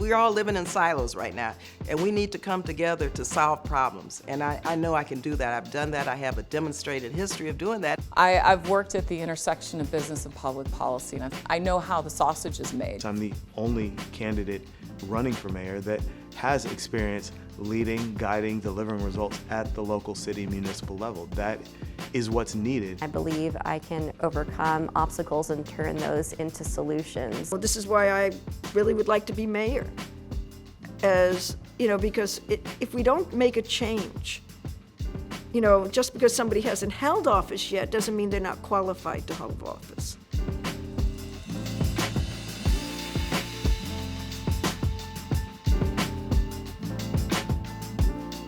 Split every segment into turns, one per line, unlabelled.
we're all living in silos right now, and we need to come together to solve problems. And I know I can do that. I've done that. I have a demonstrated history of doing that.
I've worked at the intersection of business and public policy, and I know how the sausage is made.
I'm the only candidate running for mayor that has experience leading, guiding, delivering results at the local city municipal level. That is what's needed.
I believe I can overcome obstacles and turn those into solutions.
Well, this is why I really would like to be mayor. As you know, because if we don't make a change, you know, just because somebody hasn't held office yet doesn't mean they're not qualified to hold office.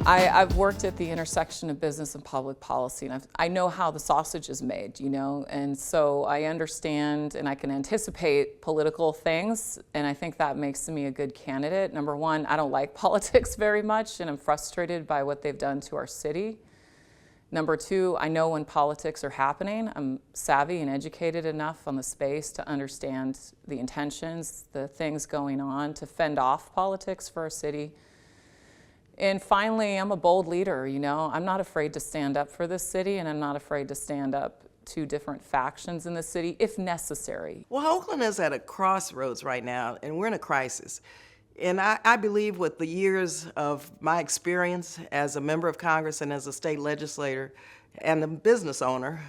I've worked at the intersection of business and public policy, and I know how the sausage is made, you know, and so I understand and I can anticipate political things, and I think that makes me a good candidate. Number one, I don't like politics very much, and I'm frustrated by what they've done to our city. Number two, I know when politics are happening. I'm savvy and educated enough on the space to understand the intentions, the things going on, to fend off politics for our city. And finally, I'm a bold leader, you know. I'm not afraid to stand up for this city, and I'm not afraid to stand up to different factions in the city if necessary.
Well, Oakland is at a crossroads right now, and we're in a crisis. And I believe with the years of my experience as a member of Congress and as a state legislator and a business owner,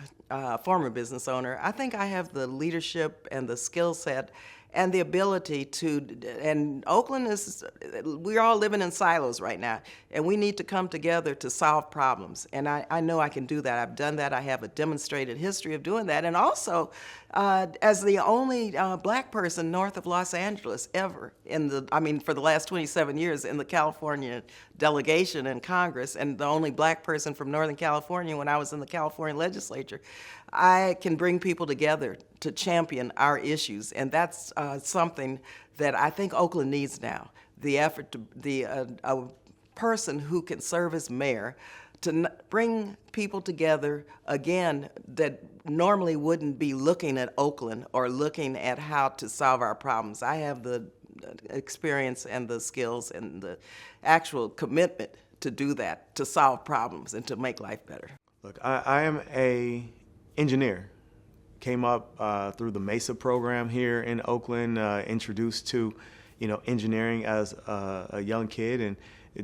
former business owner, I think I have the leadership and the skill set and the ability to, and Oakland is, we're all living in silos right now, and we need to come together to solve problems. And I know I can do that. I've done that. I have a demonstrated history of doing that. And also, as the only black person north of Los Angeles ever for the last 27 years in the California delegation in Congress, and the only black person from Northern California when I was in the California legislature, I can bring people together to champion our issues, and that's something that I think Oakland needs now. The effort to a person who can serve as mayor to bring people together again that normally wouldn't be looking at Oakland or looking at how to solve our problems. I have the experience and the skills and the actual commitment to do that, to solve problems and to make life better.
Look, I am an engineer. Came up through the MESA program here in Oakland, introduced to, engineering as a young kid, and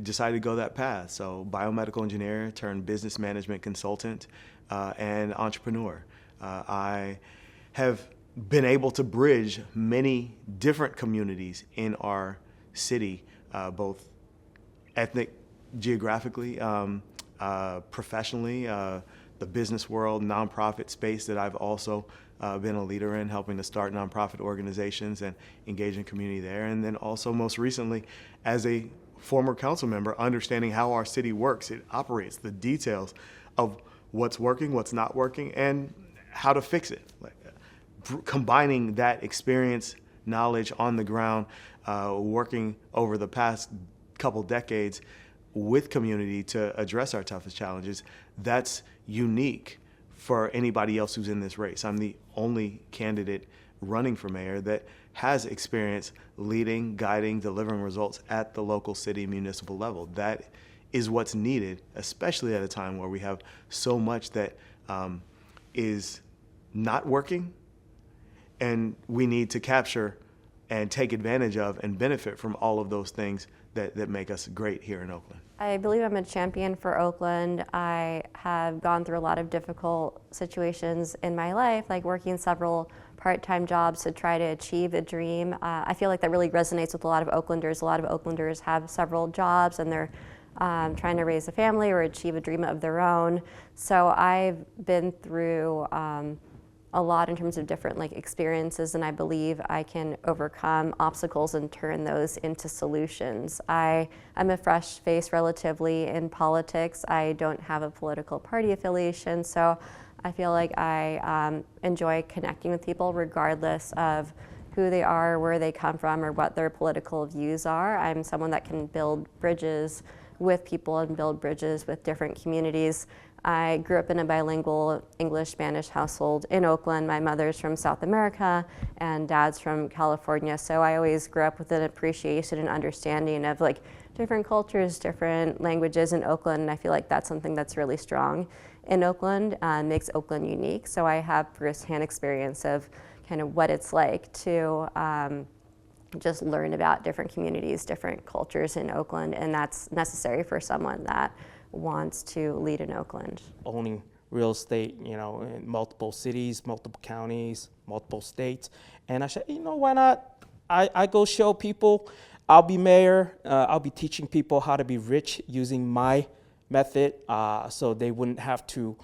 decided to go that path. So biomedical engineer turned business management consultant and entrepreneur. I have been able to bridge many different communities in our city, both ethnic, geographically, professionally, the business world, nonprofit space that I've also been a leader in, helping to start nonprofit organizations and engage in community there. And then also most recently, as a former council member, understanding how our city works, it operates, the details of what's working, what's not working, and how to fix it. Combining that experience, knowledge on the ground, working over the past couple decades with community to address our toughest challenges, that's unique for anybody else who's in this race. I'm the only candidate running for mayor that has experience leading, guiding, delivering results at the local city municipal level. That is what's needed, especially at a time where we have so much that is not working, and we need to capture and take advantage of and benefit from all of those things that make us great here in Oakland.
I believe I'm a champion for Oakland. I have gone through a lot of difficult situations in my life, like working several part-time jobs to try to achieve a dream. I feel like that really resonates with a lot of Oaklanders. A lot of Oaklanders have several jobs and they're trying to raise a family or achieve a dream of their own. So I've been through a lot in terms of different experiences, and I believe I can overcome obstacles and turn those into solutions. I'm a fresh face relatively in politics. I don't have a political party affiliation, so I feel like I enjoy connecting with people regardless of who they are, where they come from, or what their political views are. I'm someone that can build bridges with people and build bridges with different communities. I grew up in a bilingual English-Spanish household in Oakland. My mother's from South America and dad's from California, so I always grew up with an appreciation and understanding of like different cultures, different languages in Oakland, and I feel like that's something that's really strong in Oakland, makes Oakland unique. So I have firsthand experience of kind of what it's like to just learn about different communities, different cultures in Oakland, and that's necessary for someone that wants to lead in Oakland.
Owning real estate, in multiple cities, multiple counties, multiple states. And I said, why not? I go show people, I'll be mayor, I'll be teaching people how to be rich using my method, so they wouldn't have to,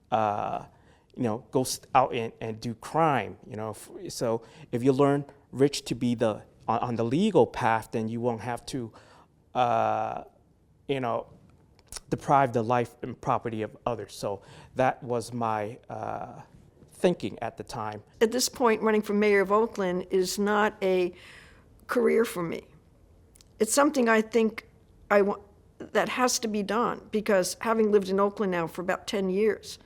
go out and do crime, So if you learn rich to be on the legal path, then you won't have to, deprive the life and property of others. So that was my thinking at the time.
At this point, running for mayor of Oakland is not a career for me. It's something I think that has to be done, because having lived in Oakland now for about 10 years,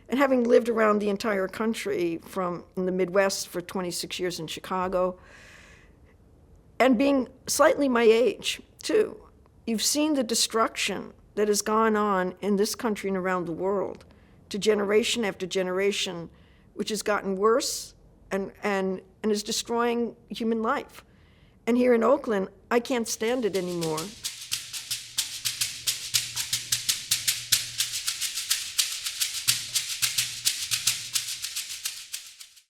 and having lived around the entire country from in the Midwest for 26 years in Chicago, and being slightly my age too, you've seen the destruction that has gone on in this country and around the world to generation after generation, which has gotten worse and is destroying human life. And here in Oakland, I can't stand it anymore.